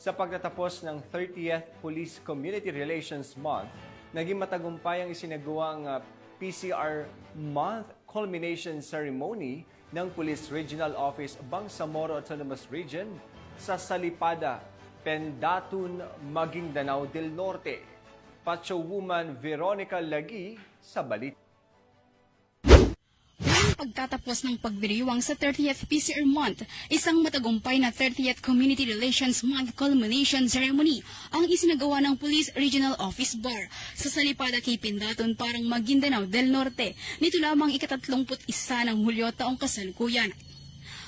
Sa pagtatapos ng 30th Police Community Relations Month, naging matagumpay ang isinagawang PCR Month Culmination Ceremony ng Police Regional Office Bangsamoro Autonomous Region sa Salipada, Pendatun, Maguindanao del Norte. Pacho-woman Veronica Lagi sa balita. Pagtatapos ng pagdiriwang sa 30th PCR Month, isang matagumpay na 30th Community Relations Month Culmination Ceremony ang isinagawa ng Police Regional Office Bar sa Salipada kay Pendatun, parang Maguindanao del Norte, nito lamang ika-31 ng Hulyo taong kasalukuyan.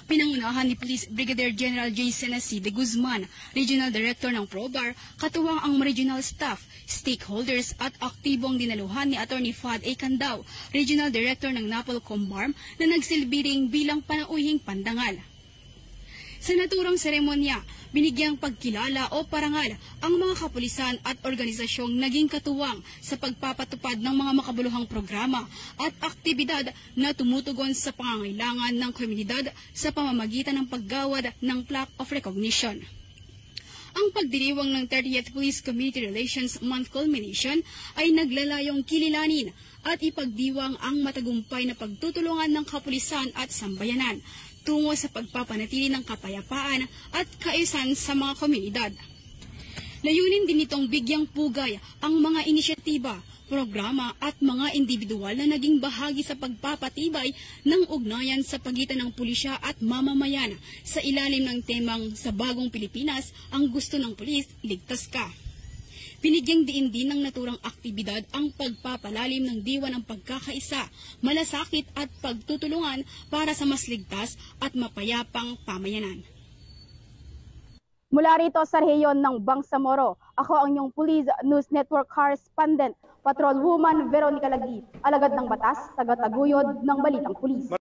Pinangunahan ni Police Brigadier General J. Senasi de Guzman, Regional Director ng ProBar, katuwang ang regional staff, stakeholders at aktibong dinaluhan ni Attorney Fad A. Candao, Regional Director ng NAPOL-COMBARM na nagsilbi bilang panauhing pandangal. Sa naturang seremonya, binigyang pagkilala o parangal ang mga kapulisan at organisasyong naging katuwang sa pagpapatupad ng mga makabuluhang programa at aktibidad na tumutugon sa pangangailangan ng komunidad sa pamamagitan ng paggawad ng Plaque of Recognition. Ang pagdiriwang ng 30th Police Community Relations Month Culmination ay naglalayong kililanin at ipagdiwang ang matagumpay na pagtutulungan ng kapulisan at sambayanan tungo sa pagpapanatili ng kapayapaan at kaayusan sa mga komunidad. Layunin din itong bigyang pugay ang mga inisyatiba, programa at mga individual na naging bahagi sa pagpapatibay ng ugnayan sa pagitan ng pulisya at mamamayan sa ilalim ng temang Sa Bagong Pilipinas, ang gusto ng pulis, ligtas ka. Binigyang diin din ng naturang aktibidad ang pagpapalalim ng diwa ng pagkakaisa, malasakit at pagtutulungan para sa mas ligtas at mapayapang pamayanan. Mula rito sa rehiyon ng Bangsamoro, ako ang inyong Police News Network Correspondent, Patrolwoman Veronica Lagi, alagad ng batas, tagataguyod ng Balitang Pulis.